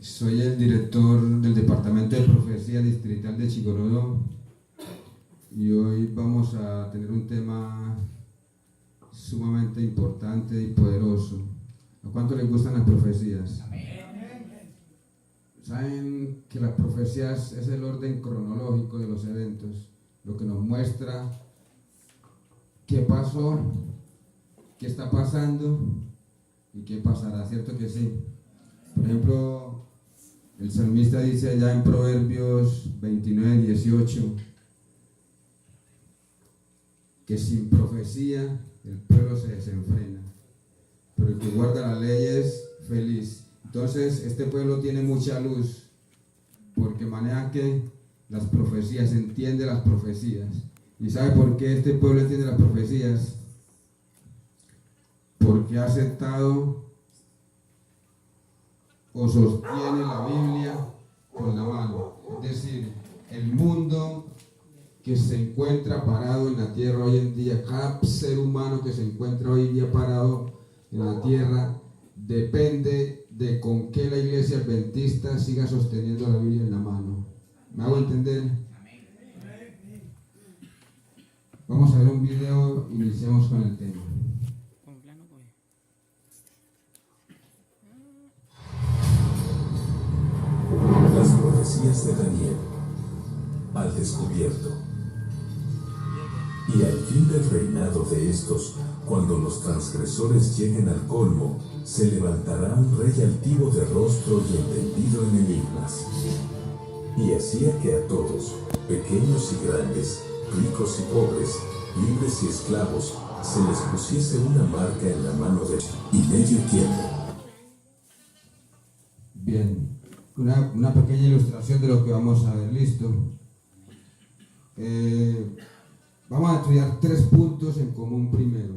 Soy el director del Departamento de Profecía Distrital de Chigorodó y hoy vamos a tener un tema sumamente importante y poderoso. ¿A cuánto les gustan las profecías? Saben que las profecías es el orden cronológico de los eventos, lo que nos muestra qué pasó, qué está pasando y qué pasará, ¿cierto que sí? Por ejemplo, el salmista dice allá en Proverbios 29:18 que sin profecía el pueblo se desenfrena, pero el que guarda la ley es feliz. Entonces este pueblo tiene mucha luz porque maneja que las profecías, entiende las profecías. ¿Y sabe por qué este pueblo entiende las profecías? Porque ha aceptado o sostiene la Biblia con la mano. Es decir, el mundo que se encuentra parado en la tierra hoy en día, cada ser humano que se encuentra hoy en día parado en la tierra, depende de con qué la iglesia adventista siga sosteniendo la Biblia en la mano. ¿Me hago entender? Vamos a ver un video y iniciamos con el tema. Las profecías de Daniel al descubierto. Y al fin del reinado de estos, cuando los transgresores lleguen al colmo, se levantará un rey altivo de rostro y entendido en enigmas. Y hacía que a todos, pequeños y grandes, ricos y pobres, libres y esclavos, se les pusiese una marca en la mano de y medio tiempo. Bien, una pequeña ilustración de lo que vamos a ver, ¿listo? Vamos a estudiar 3 puntos en común primero.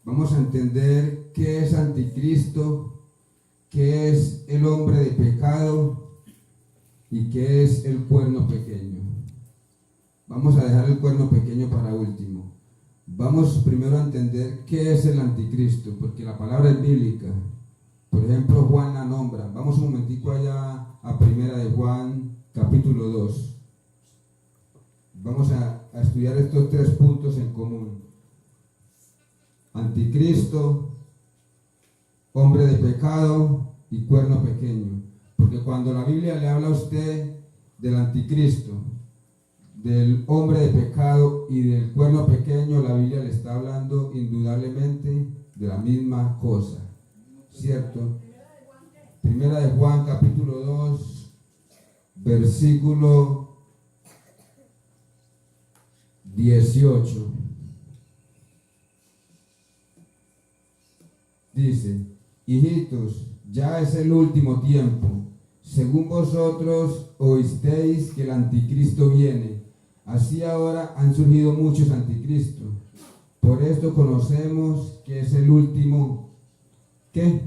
Vamos a entender qué es anticristo, qué es el hombre de pecado y qué es el cuerno pequeño. Vamos a dejar el cuerno pequeño para último. Vamos primero a entender qué es el anticristo, porque la palabra es bíblica. Por ejemplo, Juan la nombra. Vamos un momentico allá a Primera de Juan, capítulo 2. Vamos a estudiar estos 3 puntos en común. Anticristo, hombre de pecado y cuerno pequeño. Porque cuando la Biblia le habla a usted del anticristo, del hombre de pecado y del cuerno pequeño, la Biblia le está hablando indudablemente de la misma cosa, ¿cierto? Primera de Juan, capítulo 2, versículo 18. Dice: hijitos, ya es el último tiempo. Según vosotros oísteis que el anticristo viene, así ahora han surgido muchos anticristos. Por esto conocemos que es el último, ¿qué?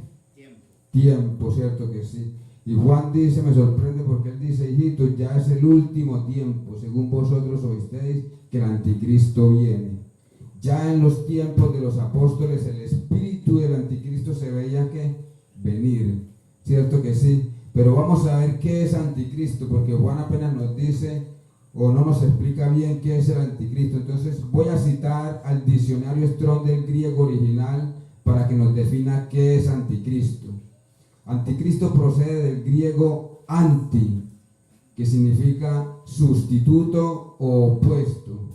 Tiempo, ¿cierto que sí? Y Juan dice, me sorprende porque él dice: hijitos, ya es el último tiempo. Según vosotros oísteis que el anticristo viene. Ya en los tiempos de los apóstoles el espíritu del anticristo se veía que venir, ¿cierto que sí? Pero vamos a ver qué es anticristo, porque Juan apenas nos dice o no nos explica bien qué es el anticristo. Entonces voy a citar al diccionario Strong del griego original para que nos defina qué es anticristo. Anticristo procede del griego anti, que significa sustituto o opuesto,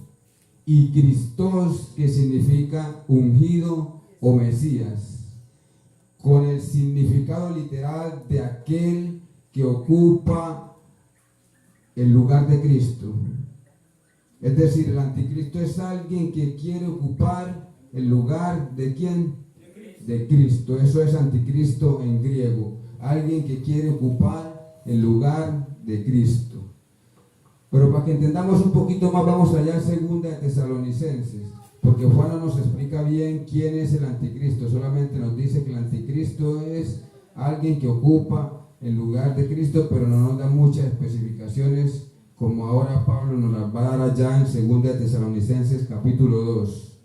y Christos, que significa ungido o Mesías, con el significado literal de aquel que ocupa el lugar de Cristo. Es decir, el anticristo es alguien que quiere ocupar el lugar de ¿quién? De Cristo. Eso es anticristo en griego, alguien que quiere ocupar el lugar de Cristo. Pero para que entendamos un poquito más, vamos allá en Segunda de Tesalonicenses, porque Juan no nos explica bien quién es el anticristo, solamente nos dice que el anticristo es alguien que ocupa el lugar de Cristo, pero no nos da muchas especificaciones, como ahora Pablo nos las va a dar allá en Segunda de Tesalonicenses capítulo 2.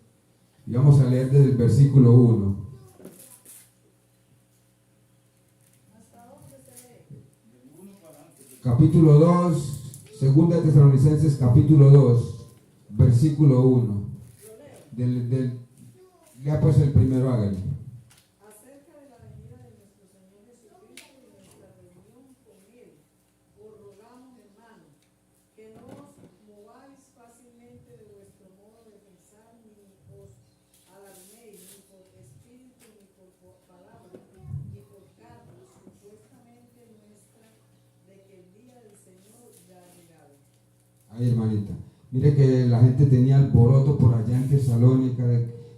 Y vamos a leer desde el versículo 1. capítulo 2, segunda de Tesalonicenses capítulo 2, versículo 1. Ya pues el primero, hágale. Acerca de la venida de nuestro Señor Jesucristo y nuestra reunión con Él, os rogamos, hermanos, que no os mováis fácilmente de vuestro modo de pensar, ni os alarméis, ni por espíritu, ni por palabra, ni por carta, supuestamente nuestra, de que el día del Señor ya ha llegado. Ay, hermanita, mire que la gente tenía alboroto por allá en Tesalónica,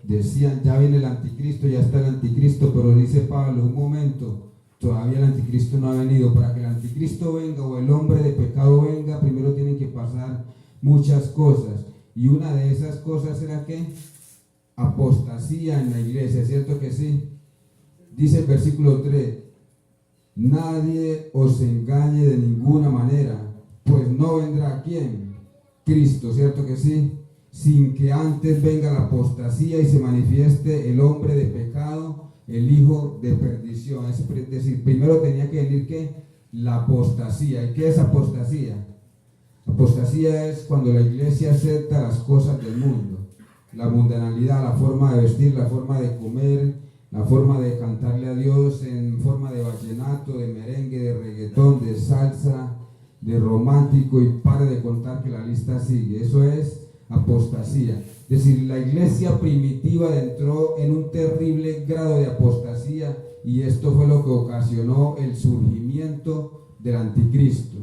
decían, ya viene el anticristo, ya está el anticristo, pero dice Pablo, un momento, todavía el anticristo no ha venido. Para que el anticristo venga o el hombre de pecado venga, primero tienen que pasar muchas cosas, y una de esas cosas era que apostasía en la iglesia, ¿cierto que sí? Dice el versículo 3, nadie os engañe de ninguna manera, pues no vendrá ¿quién? Cristo, ¿cierto que sí? Sin que antes venga la apostasía y se manifieste el hombre de pecado, el hijo de perdición. Es decir, primero tenía que venir ¿qué? La apostasía. ¿Y qué es apostasía? Apostasía es cuando la iglesia acepta las cosas del mundo, la mundanalidad, la forma de vestir, la forma de comer, la forma de cantarle a Dios en forma de vallenato, de merengue, de reggaetón, de salsa, de romántico, y pare de contar que la lista sigue. Eso es apostasía. Es decir, la iglesia primitiva entró en un terrible grado de apostasía, y esto fue lo que ocasionó el surgimiento del anticristo.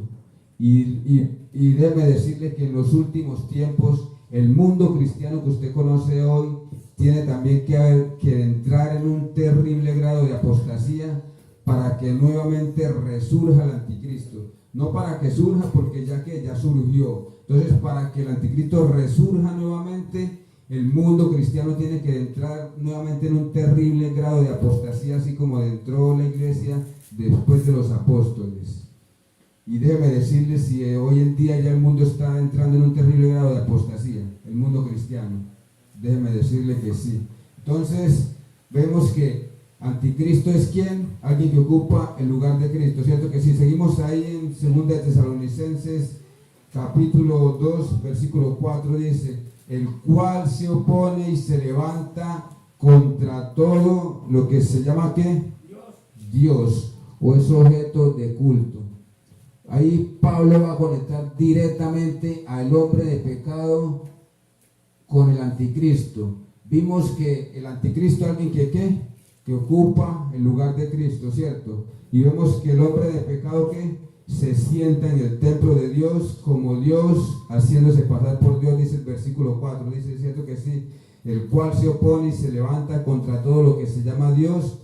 Y déjeme decirle que en los últimos tiempos el mundo cristiano que usted conoce hoy tiene también que entrar en un terrible grado de apostasía para que nuevamente resurja el anticristo. No para que surja, porque ya surgió. Entonces, para que el anticristo resurja nuevamente, el mundo cristiano tiene que entrar nuevamente en un terrible grado de apostasía, así como entró la iglesia después de los apóstoles. Y déjeme decirles, si hoy en día ya el mundo está entrando en un terrible grado de apostasía, el mundo cristiano, déjeme decirle que sí. Entonces, vemos que anticristo es ¿quién? Alguien que ocupa el lugar de Cristo, ¿cierto que sí? Seguimos ahí en 2 de Tesalonicenses capítulo 2, versículo 4, dice, el cual se opone y se levanta contra todo lo que se llama ¿qué? Dios, o es objeto de culto. Ahí Pablo va a conectar directamente al hombre de pecado con el anticristo. Vimos que el anticristo es alguien que ¿qué? Que ocupa el lugar de Cristo, ¿cierto? Y vemos que el hombre de pecado ¿qué? Se sienta en el templo de Dios como Dios, haciéndose pasar por Dios, dice el versículo 4, dice, ¿cierto que sí? El cual se opone y se levanta contra todo lo que se llama Dios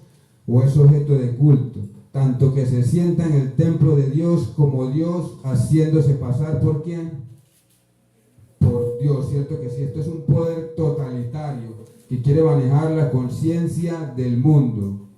o es objeto de culto, tanto que se sienta en el templo de Dios como Dios, haciéndose pasar ¿por quién? Por Dios, ¿cierto que sí? Esto es un poder totalitario que quiere manejar la conciencia del mundo.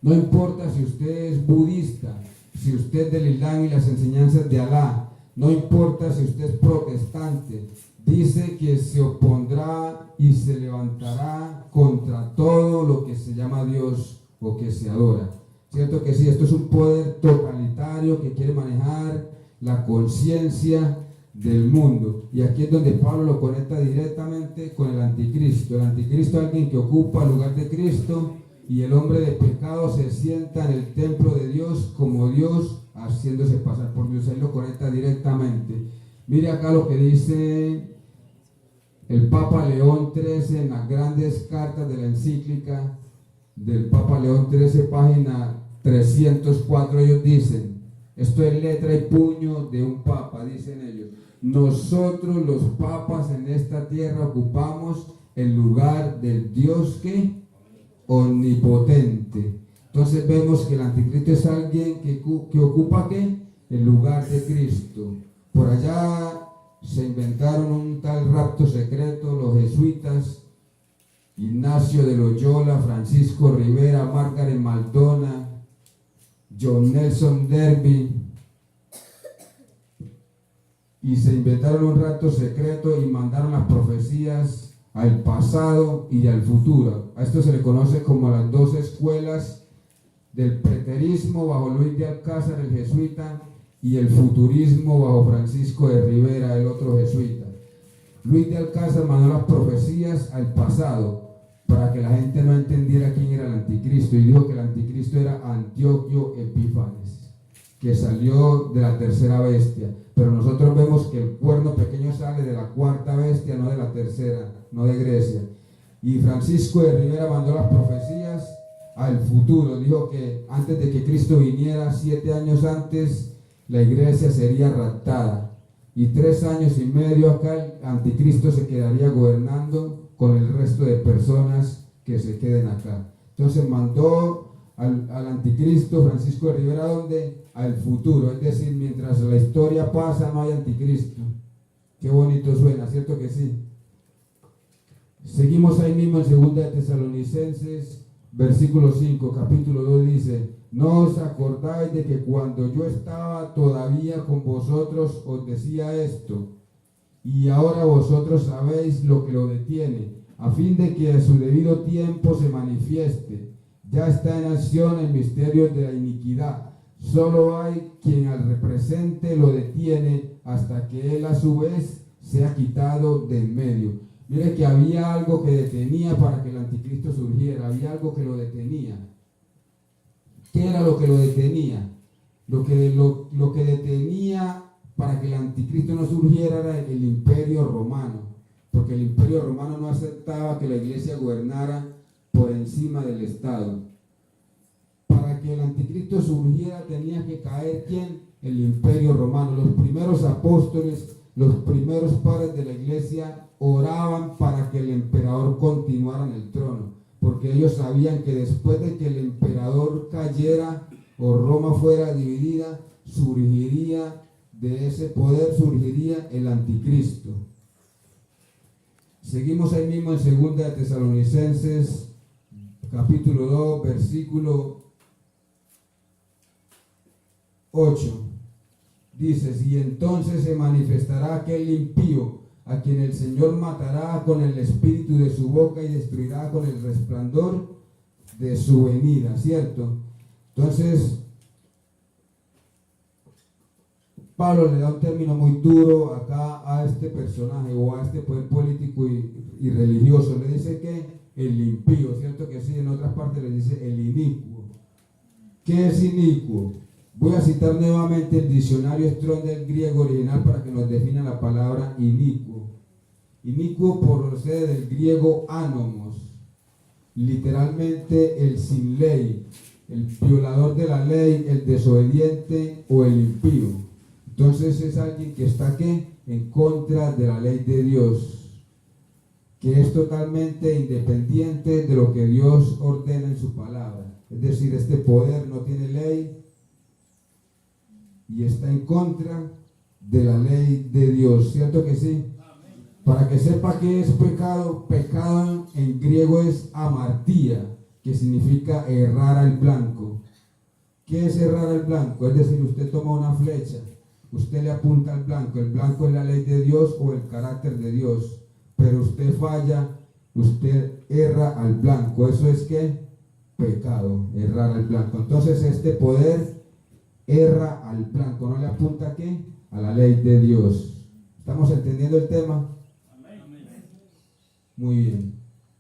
No importa si usted es budista, si usted es del Islam y las enseñanzas de Alá, no importa si usted es protestante, dice que se opondrá y se levantará contra todo lo que se llama Dios o que se adora. ¿Cierto que sí? Esto es un poder totalitario que quiere manejar la conciencia del mundo. Y aquí es donde Pablo lo conecta directamente con el anticristo. El anticristo es alguien que ocupa el lugar de Cristo, y el hombre de pecado se sienta en el templo de Dios como Dios, haciéndose pasar por Dios. Ahí lo conecta directamente. Mire acá lo que dice el Papa León XIII en las grandes cartas de la encíclica del Papa León XIII, página 304. Ellos dicen, esto es letra y puño de un papa, dicen ellos: nosotros los papas en esta tierra ocupamos el lugar del Dios que omnipotente. Entonces vemos que el anticristo es alguien que ocupa ¿qué? El lugar de Cristo. Por allá se inventaron un tal rapto secreto los jesuitas, Ignacio de Loyola, Francisco Rivera, Margaret Maldonado, John Nelson Darby, y se inventaron un rapto secreto y mandaron las profecías al pasado y al futuro. A esto se le conoce como las dos escuelas del preterismo bajo Luis de Alcázar, el jesuita, y el futurismo bajo Francisco de Rivera, el otro jesuita. Luis de Alcázar mandó las profecías al pasado para que la gente no entendiera quién era el anticristo, y dijo que el anticristo era Antíoco Epífanes, que salió de la tercera bestia. Pero nosotros vemos que el cuerno pequeño sale de la cuarta bestia, no de la tercera, no de Grecia. Y Francisco de Rivera mandó las profecías al futuro. Dijo que antes de que Cristo viniera, 7 años antes, la iglesia sería raptada. Y 3 años y medio acá el anticristo se quedaría gobernando con el resto de personas que se queden acá. Entonces mandó al anticristo Francisco de Rivera, ¿dónde? Al futuro. Es decir, mientras la historia pasa no hay anticristo. Qué bonito suena, ¿cierto que sí? Seguimos ahí mismo en 2 de Tesalonicenses, versículo 5, capítulo 2 dice: no os acordáis de que cuando yo estaba todavía con vosotros os decía esto, y ahora vosotros sabéis lo que lo detiene, a fin de que a su debido tiempo se manifieste. Ya está en acción el misterio de la iniquidad. Solo hay quien al represente lo detiene hasta que él a su vez sea quitado de en medio. Mire que había algo que detenía para que el anticristo surgiera, había algo que lo detenía. ¿Qué era lo que lo detenía? Lo que detenía para que el anticristo no surgiera era el imperio romano, porque el imperio romano no aceptaba que la iglesia gobernara por encima del Estado. Para que el anticristo surgiera tenía que caer ¿quién? El imperio romano. Los primeros apóstoles, los primeros padres de la iglesia oraban para que el emperador continuara en el trono, porque ellos sabían que después de que el emperador cayera o Roma fuera dividida, surgiría de ese poder, surgiría el anticristo. Seguimos ahí mismo en 2 de Tesalonicenses, capítulo 2, versículo 8. Dice: y entonces se manifestará aquel impío, a quien el Señor matará con el espíritu de su boca y destruirá con el resplandor de su venida, ¿cierto? Entonces, Pablo le da un término muy duro acá a este personaje o a este poder político y religioso. Le dice que el impío, ¿cierto que sí? En otras partes le dice el inicuo. ¿Qué es inicuo? Voy a citar nuevamente el diccionario Strong del griego original para que nos defina la palabra inicuo. Inicuo procede del griego anomos, literalmente el sin ley, el violador de la ley, el desobediente o el impío. Entonces es alguien que está ¿qué? En contra de la ley de Dios, que es totalmente independiente de lo que Dios ordena en su palabra. Es decir, este poder no tiene ley y está en contra de la ley de Dios, ¿cierto que sí? Para que sepa qué es pecado, pecado en griego es amartía, que significa errar al blanco. ¿Qué es errar al blanco? Es decir, usted toma una flecha, usted le apunta al blanco, el blanco es la ley de Dios o el carácter de Dios, pero usted falla, usted erra al blanco. Eso es ¿qué? Pecado, errar al blanco. Entonces este poder erra al blanco, no le apunta ¿a qué? A la ley de Dios. ¿Estamos entendiendo el tema? Muy bien.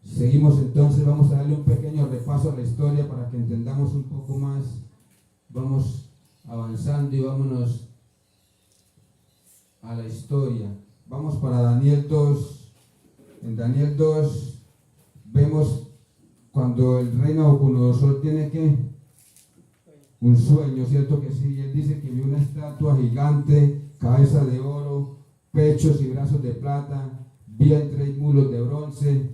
Seguimos entonces, vamos a darle un pequeño repaso a la historia para que entendamos un poco más. Vamos avanzando y vámonos a la historia. Vamos para Daniel 2. En Daniel 2 vemos cuando el rey Nabucodonosor tiene que un sueño, ¿cierto que sí? Él dice que vio una estatua gigante, cabeza de oro, pechos y brazos de plata, vientre y mulos de bronce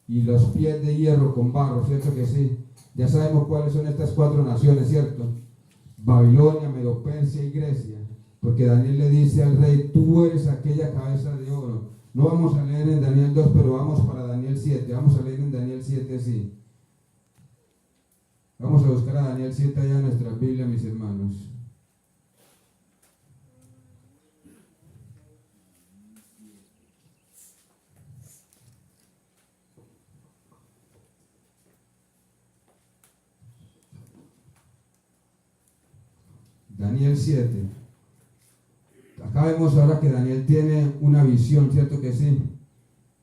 y los pies de hierro con barro, ¿cierto que sí? Ya sabemos cuáles son estas 4 naciones, ¿cierto? Babilonia, Medo-Persia y Grecia, porque Daniel le dice al rey: tú eres aquella cabeza de oro. No vamos a leer en Daniel 2, pero vamos para Daniel 7, vamos a leer en Daniel 7, sí. Vamos a buscar a Daniel 7 allá en nuestra Biblia, mis hermanos. Daniel 7. Acá vemos ahora que Daniel tiene una visión, ¿cierto que sí?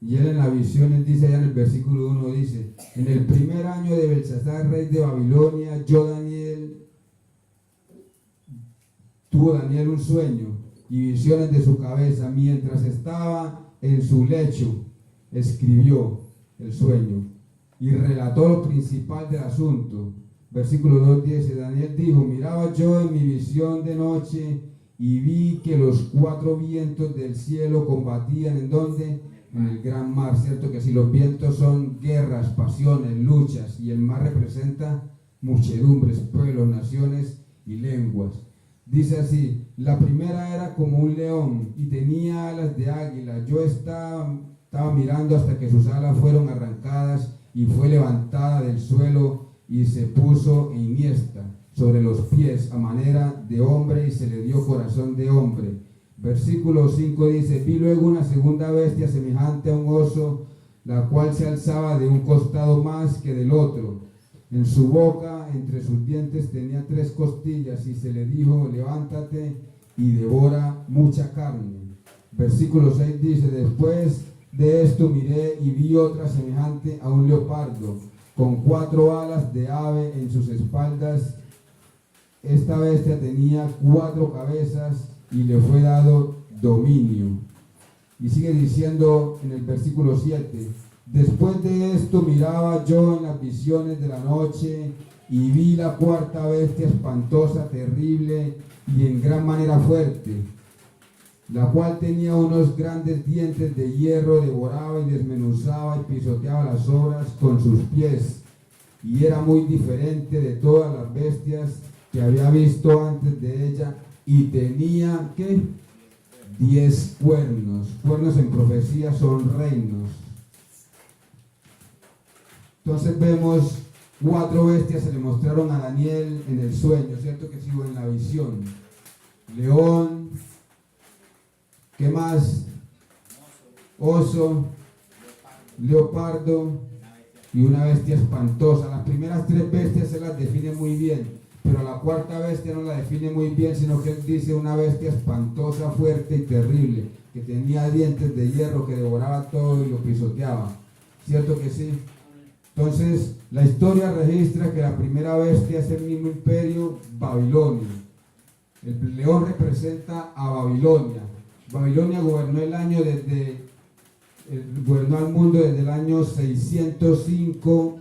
Y él en la visión, él dice allá en el versículo 1, dice: en el primer año de Belsasar, rey de Babilonia, tuvo Daniel un sueño y visiones de su cabeza. Mientras estaba en su lecho, escribió el sueño y relató lo principal del asunto. Versículo 2 dice: Daniel dijo: miraba yo en mi visión de noche y vi que los 4 vientos del cielo combatían. ¿En dónde? En el gran mar, ¿cierto? Que si los vientos son guerras, pasiones, luchas, y el mar representa muchedumbres, pueblos, naciones y lenguas. Dice así: la primera era como un león y tenía alas de águila. Yo estaba mirando hasta que sus alas fueron arrancadas y fue levantada del suelo y se puso enhiesta sobre los pies a manera de hombre y se le dio corazón de hombre. Versículo 5 dice: vi luego una segunda bestia semejante a un oso, la cual se alzaba de un costado más que del otro. En su boca, entre sus dientes, tenía 3 costillas y se le dijo: levántate y devora mucha carne. Versículo 6 dice: después de esto miré y vi otra semejante a un leopardo, con 4 alas de ave en sus espaldas. Esta bestia tenía 4 cabezas y le fue dado dominio. Y sigue diciendo en el versículo 7: después de esto miraba yo en las visiones de la noche y vi la 4ª bestia espantosa, terrible y en gran manera fuerte, la cual tenía unos grandes dientes de hierro, devoraba y desmenuzaba y pisoteaba las obras con sus pies, y era muy diferente de todas las bestias que había visto antes de ella, y tenía, ¿qué? 10 cuernos. Cuernos en profecía son reinos. Entonces vemos 4 bestias se le mostraron a Daniel en el sueño, ¿cierto que sí? O en la visión. León, ¿qué más? Oso, leopardo y una bestia espantosa. Las primeras 3 bestias se las define muy bien, pero la 4ª bestia no la define muy bien, sino que él dice una bestia espantosa, fuerte y terrible, que tenía dientes de hierro, que devoraba todo y lo pisoteaba. ¿Cierto que sí? Entonces, la historia registra que la primera bestia es el mismo imperio, Babilonia. El león representa a Babilonia. Babilonia gobernó gobernó al mundo desde el año 605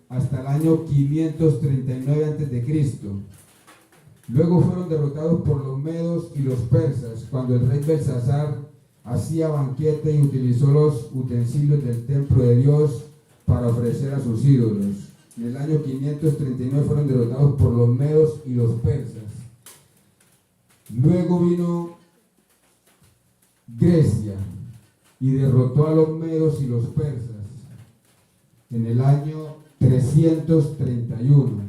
hasta el año 539 a.C. Luego fueron derrotados por los medos y los persas, cuando el rey Belsasar hacía banquete y utilizó los utensilios del templo de Dios para ofrecer a sus ídolos. En el año 539 fueron derrotados por los medos y los persas. Luego vino Grecia y derrotó a los medos y los persas en el año 331,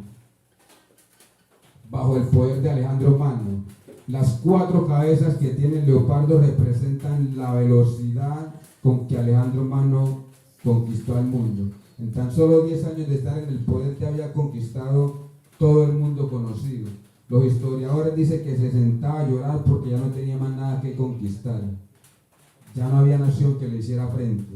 bajo el poder de Alejandro Magno. Las 4 cabezas que tiene el leopardo representan la velocidad con que Alejandro Magno conquistó al mundo. En tan solo 10 años de estar en el poder ya había conquistado todo el mundo conocido. Los historiadores dicen que se sentaba a llorar porque ya no tenía más nada que conquistar. Ya no había nación que le hiciera frente.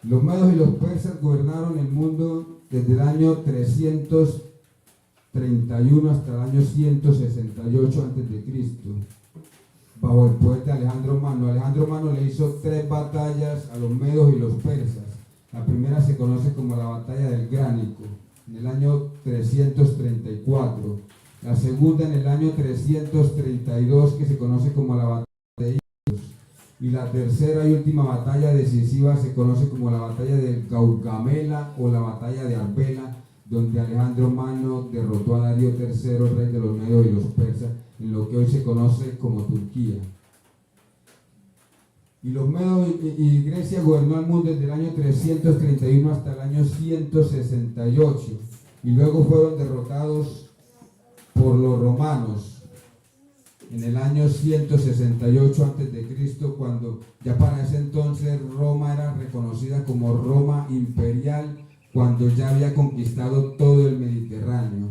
Los medos y los persas gobernaron el mundo desde el año 331 hasta el año 168 a.C., bajo el poder de Alejandro Magno. Alejandro Magno le hizo 3 batallas a los medos y los persas. La primera se conoce como la batalla del Gránico, en el año 334. La segunda en el año 332, que se conoce como la batalla de Ilos. Y la tercera y última batalla decisiva se conoce como la batalla de Gaugamela o la batalla de Arbela, donde Alejandro Magno derrotó a Darío III, rey de los medios y los persas, en lo que hoy se conoce como Turquía. Y los medos y Grecia gobernó al mundo desde el año 331 hasta el año 168, y luego fueron derrotados por los romanos en el año 168 a.C., cuando ya para ese entonces Roma era reconocida como Roma imperial, cuando ya había conquistado todo el Mediterráneo.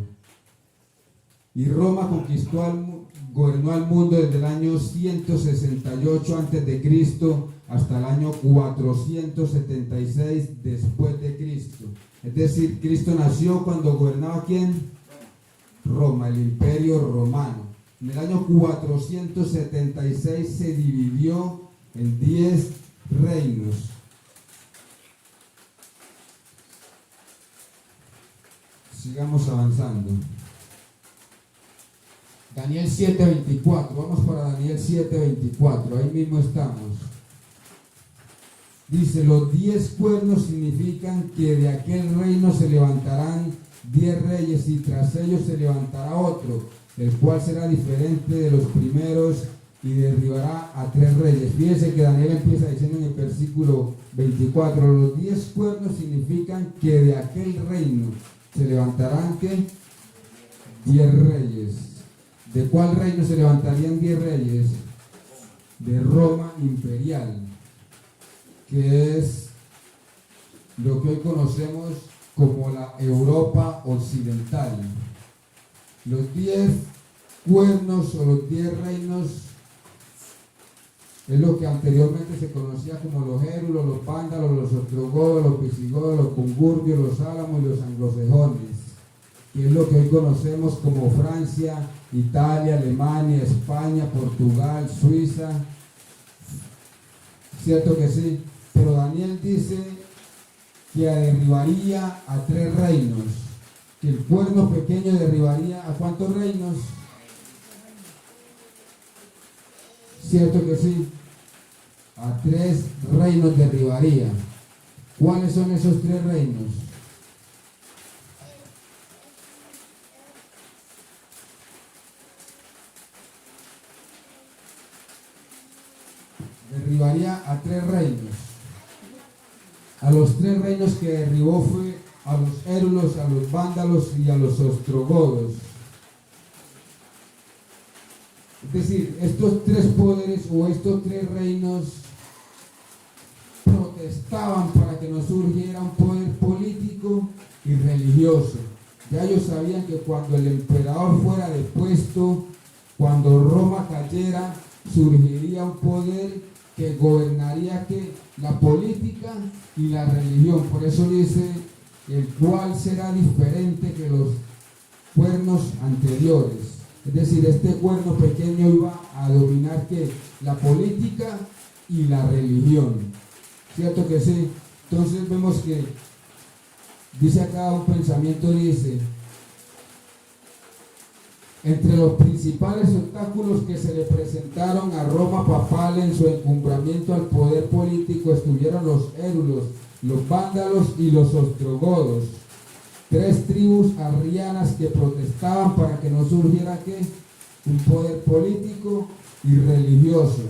Y Roma conquistó al mundo. gobernó al mundo desde el año 168 a.C. hasta el año 476 después de Cristo. Es decir, Cristo nació cuando gobernaba ¿quién? Roma, el imperio romano. En el año 476 se dividió en 10 reinos. Sigamos avanzando. Daniel 7:24, vamos para Daniel 7:24, ahí mismo estamos. Dice, los 10 cuernos significan que de aquel reino se levantarán 10 reyes y tras ellos se levantará otro, el cual será diferente de los primeros y derribará a 3 reyes. Fíjense que Daniel empieza diciendo en el versículo 24, los 10 cuernos significan que de aquel reino se levantarán ¿qué? 10 reyes. ¿De cuál reino se levantarían 10 reyes? De Roma imperial, que es lo que hoy conocemos como la Europa occidental. Los 10 cuernos o los 10 reinos es lo que anteriormente se conocía como los érulos, los vándalos, los ostrogodos, los visigodos, los cumburbios, los álamos y los anglosajones, que es lo que hoy conocemos como Francia, Italia, Alemania, España, Portugal, Suiza. Cierto que sí, pero Daniel dice que derribaría a 3 reinos, que el cuerno pequeño derribaría a ¿cuántos reinos? Cierto que sí, a 3 reinos derribaría. ¿Cuáles son esos 3 reinos? Derribaría a 3 reinos. A los 3 reinos que derribó fue a los érulos, a los vándalos y a los ostrogodos. Es decir, estos 3 poderes o estos 3 reinos protestaban para que no surgiera un poder político y religioso. Ya ellos sabían que cuando el emperador fuera depuesto, cuando Roma cayera, surgiría un poder que gobernaría que la política y la religión. Por eso dice, el cual será diferente que los cuernos anteriores. Es decir, este cuerno pequeño iba a dominar ¿qué? La política y la religión. ¿Cierto que sí? Entonces vemos que dice acá un pensamiento, dice, entre los principales obstáculos que se le presentaron a Roma papal en su encumbramiento al poder político estuvieron los érulos, los vándalos y los ostrogodos, 3 tribus arrianas que protestaban para que no surgiera ¿qué? Un poder político y religioso.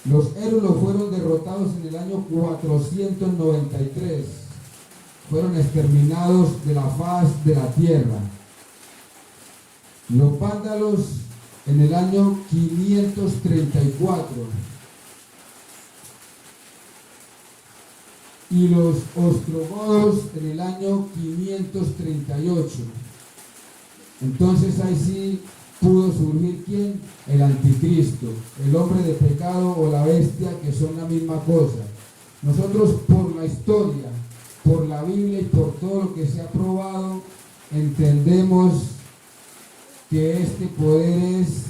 Los érulos fueron derrotados en el año 493, fueron exterminados de la faz de la tierra. Los vándalos en el año 534 y los ostrogodos en el año 538. Entonces ahí sí pudo surgir ¿quién? El anticristo, el hombre de pecado o la bestia, que son la misma cosa. Nosotros por la historia, por la Biblia y por todo lo que se ha probado, entendemos que este poder es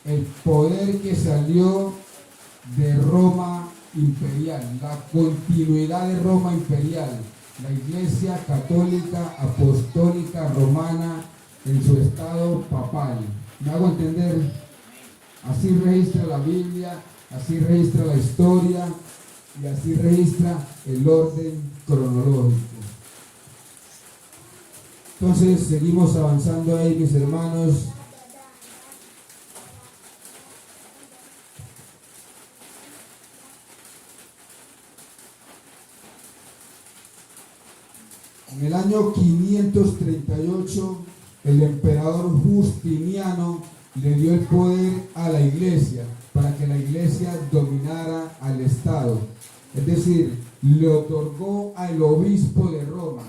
el poder que salió de Roma imperial, la continuidad de Roma imperial, la Iglesia católica, apostólica, romana, en su estado papal. ¿Me hago entender? Así registra la Biblia, así registra la historia y así registra el orden cronológico. Entonces seguimos avanzando ahí, mis hermanos. En el año 538, el emperador Justiniano le dio el poder a la iglesia para que la iglesia dominara al Estado. Es decir, le otorgó al obispo de Roma,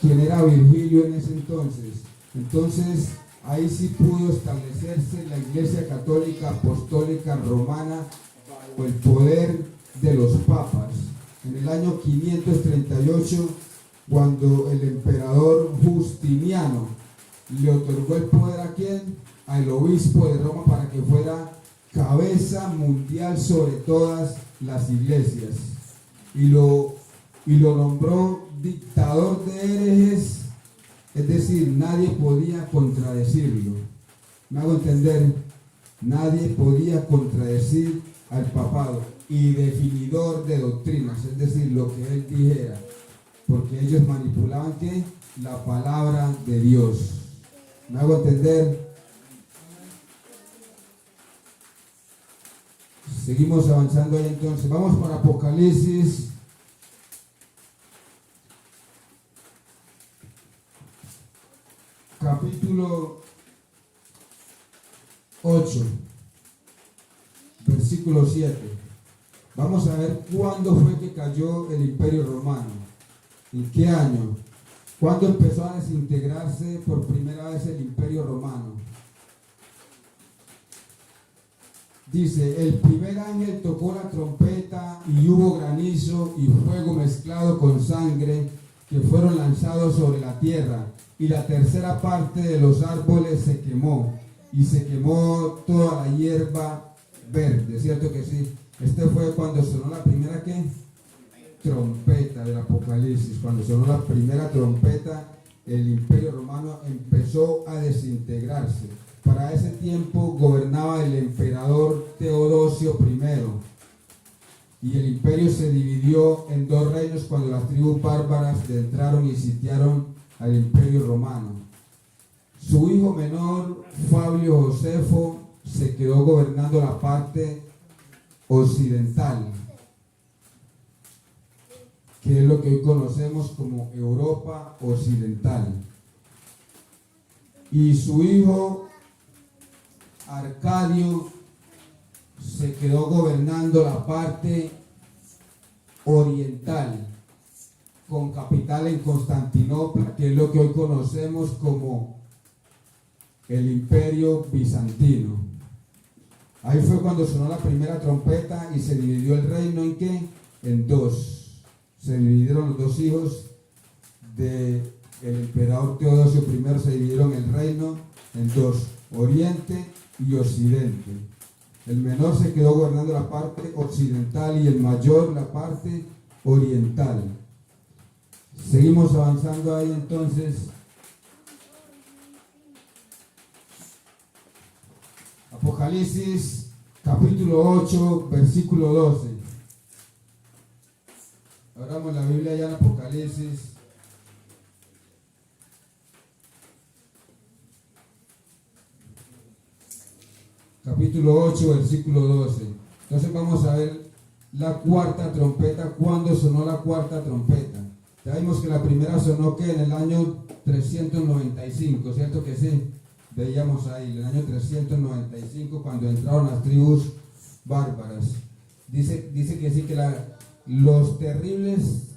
quien era Virgilio en ese entonces. Entonces, Ahí sí pudo establecerse la Iglesia Católica Apostólica Romana bajo el poder de los papas. En el año 538, cuando el emperador Justiniano le otorgó el poder ¿a quién? Al obispo de Roma, para que fuera cabeza mundial sobre todas las iglesias, y lo nombró dictador de herejes, es decir, nadie podía contradecirlo. Me hago entender, nadie podía contradecir al papado, y definidor de doctrinas, es decir, lo que él dijera, porque ellos manipulaban ¿qué? La palabra de Dios. ¿Me hago entender? Seguimos avanzando ahí entonces. Vamos para Apocalipsis. Capítulo 8, versículo 7. Vamos a ver cuándo fue que cayó el Imperio Romano. ¿En qué año? ¿Cuándo empezó a desintegrarse por primera vez el Imperio Romano? Dice, el primer ángel tocó la trompeta y hubo granizo y fuego mezclado con sangre que fueron lanzados sobre la tierra, y la tercera parte de los árboles se quemó, y se quemó toda la hierba verde. ¿Cierto que sí? Este fue cuando sonó la primera ¿qué? Trompeta del Apocalipsis. Cuando sonó la primera trompeta, el Imperio Romano empezó a desintegrarse. Para ese tiempo gobernaba el emperador Teodosio I, y el imperio se dividió en dos reinos cuando las tribus bárbaras entraron y sitiaron al Imperio Romano. Su hijo menor, Fabio Josefo, se quedó gobernando la parte occidental, que es lo que hoy conocemos como Europa Occidental. Y su hijo Arcadio se quedó gobernando la parte oriental, con capital en Constantinopla, que es lo que hoy conocemos como el Imperio Bizantino. Ahí fue cuando sonó la primera trompeta y se dividió el reino ¿en qué? En dos. Se dividieron los dos hijos del emperador Teodosio I, se dividieron el reino en dos, Oriente y Occidente. El menor se quedó gobernando la parte occidental y el mayor la parte oriental. Seguimos avanzando ahí entonces. Apocalipsis capítulo 8, versículo 12. Abramos la Biblia ya en Apocalipsis. Capítulo 8, versículo 12. Entonces vamos a ver la cuarta trompeta. ¿Cuándo sonó la cuarta trompeta? Ya vimos que la primera sonó que en el año 395, ¿cierto que sí? Veíamos ahí, en el año 395, cuando entraron las tribus bárbaras. Dice que sí, que los terribles...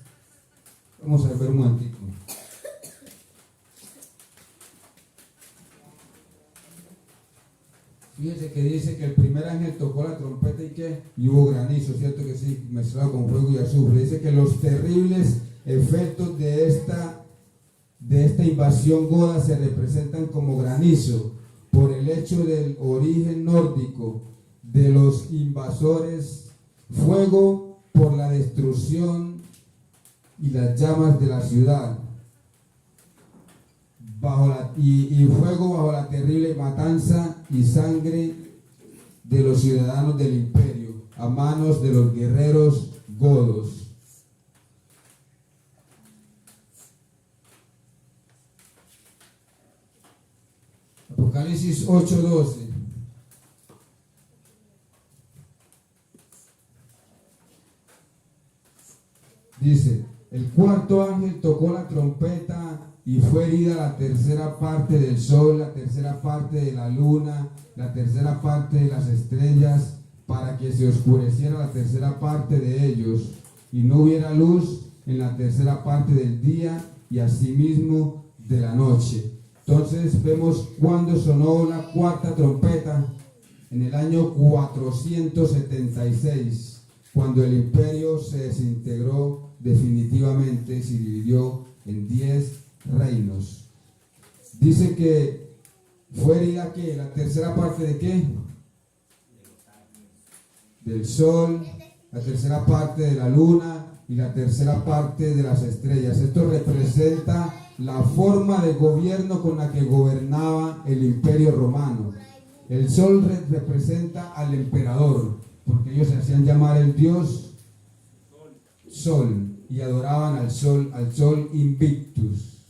Vamos a ver un momentico. Fíjense que dice que el primer ángel tocó la trompeta y hubo granizo, ¿cierto que sí? Mezclado con fuego y azufre. Dice que los terribles efectos de esta invasión goda se representan como granizo por el hecho del origen nórdico de los invasores, fuego por la destrucción y las llamas de la ciudad, y fuego bajo la terrible matanza y sangre de los ciudadanos del imperio a manos de los guerreros godos. Apocalipsis 8:12. Dice, el cuarto ángel tocó la trompeta y fue herida la tercera parte del sol, la tercera parte de la luna, la tercera parte de las estrellas, para que se oscureciera la tercera parte de ellos, y no hubiera luz en la tercera parte del día, y asimismo de la noche. Entonces vemos cuando sonó la cuarta trompeta en el año 476, cuando el imperio se desintegró definitivamente, se dividió en 10 reinos. Dice que fue herida ¿qué? La tercera parte de ¿qué? Del sol, la tercera parte de la luna y la tercera parte de las estrellas. Esto representa la forma de gobierno con la que gobernaba el imperio romano. El sol representa al emperador, porque ellos se hacían llamar el dios Sol y adoraban al sol Invictus.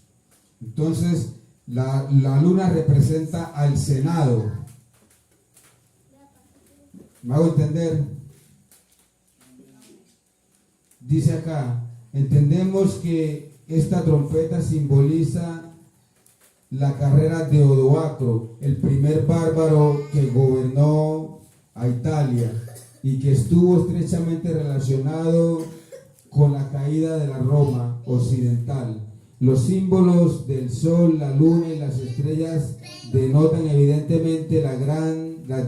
Entonces, la luna representa al Senado. ¿Me hago entender? Dice acá, entendemos que esta trompeta simboliza la carrera de Odoacro, el primer bárbaro que gobernó a Italia y que estuvo estrechamente relacionado con la caída de la Roma occidental. Los símbolos del sol, la luna y las estrellas denotan evidentemente las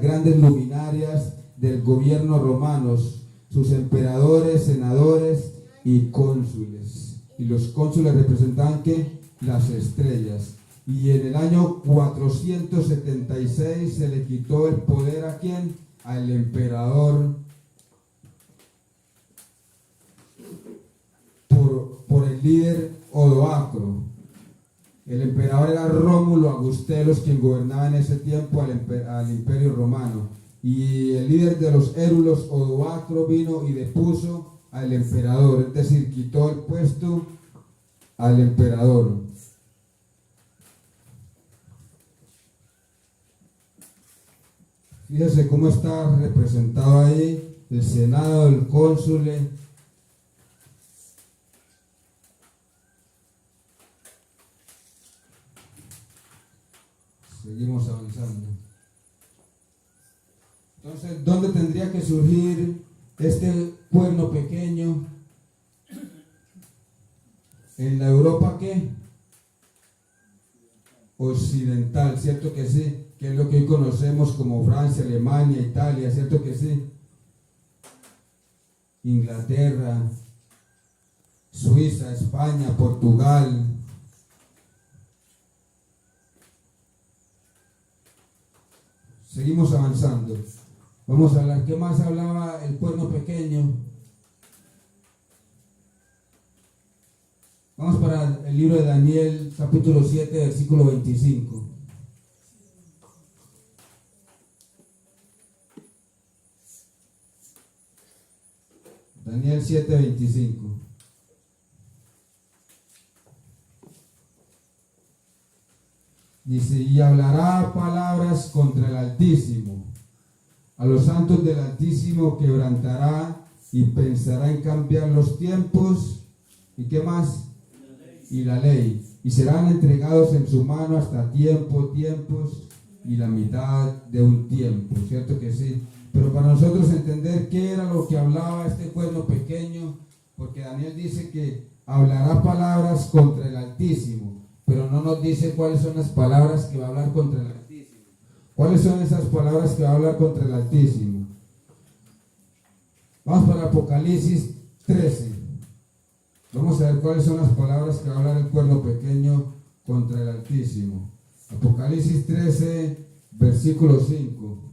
grandes luminarias del gobierno romanos, sus emperadores, senadores y cónsules. Y los cónsules representaban ¿qué? Las estrellas. Y en el año 476 se le quitó el poder ¿a quién? Al emperador por el líder Odoacro. El emperador era Rómulo Augustelos, quien gobernaba en ese tiempo al imperio romano. Y el líder de los érulos, Odoacro, vino y depuso al emperador, es decir, quitó el puesto al emperador. Fíjese cómo está representado ahí el senado, el cónsul. Seguimos avanzando. Entonces, ¿dónde tendría que surgir este cuerno pequeño? ¿En la Europa qué? Occidental, ¿cierto que sí? Que es lo que hoy conocemos como Francia, Alemania, Italia, ¿cierto que sí? Inglaterra, Suiza, España, Portugal. Seguimos avanzando. Vamos a hablar, ¿qué más hablaba el cuerno pequeño? Vamos para el libro de Daniel, capítulo 7, versículo 25. Daniel 7, 25. Dice, y hablará palabras contra el Altísimo. A los santos del Altísimo quebrantará y pensará en cambiar los tiempos. ¿Y qué más? Y la ley. Y serán entregados en su mano hasta tiempos y la mitad de un tiempo. ¿Cierto que sí? Pero para nosotros entender qué era lo que hablaba este cuerno pequeño, porque Daniel dice que hablará palabras contra el Altísimo, pero no nos dice cuáles son las palabras que va a hablar contra el Altísimo. ¿Cuáles son esas palabras que va a hablar contra el Altísimo? Vamos para Apocalipsis 13. Vamos a ver cuáles son las palabras que va a hablar el cuerno pequeño contra el Altísimo. Apocalipsis 13, versículo 5.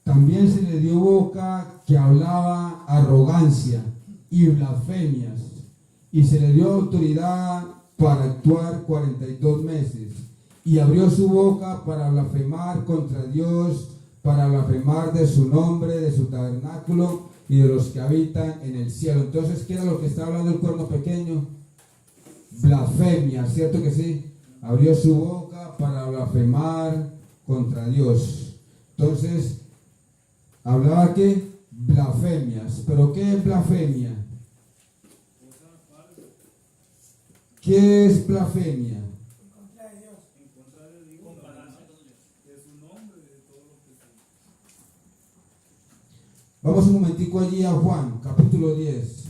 También se le dio boca que hablaba arrogancia y blasfemias, y se le dio autoridad para actuar 42 meses, y abrió su boca para blasfemar contra Dios, para blasfemar de su nombre, de su tabernáculo y de los que habitan en el cielo. Entonces, ¿qué era lo que está hablando el cuerno pequeño? Blasfemia, ¿cierto que sí? Abrió su boca para blasfemar contra Dios. Entonces, hablaba que blasfemias. ¿Pero qué es blasfemia? ¿Qué es blasfemia? Vamos un momentico allí a Juan, capítulo 10.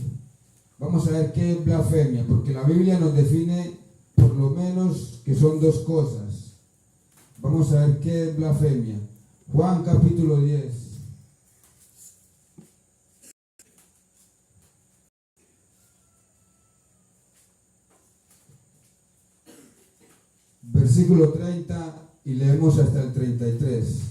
Vamos a ver qué es blasfemia, porque la Biblia nos define por lo menos que son dos cosas. Vamos a ver qué es blasfemia. Juan capítulo 10. Versículo 30 y leemos hasta el 33.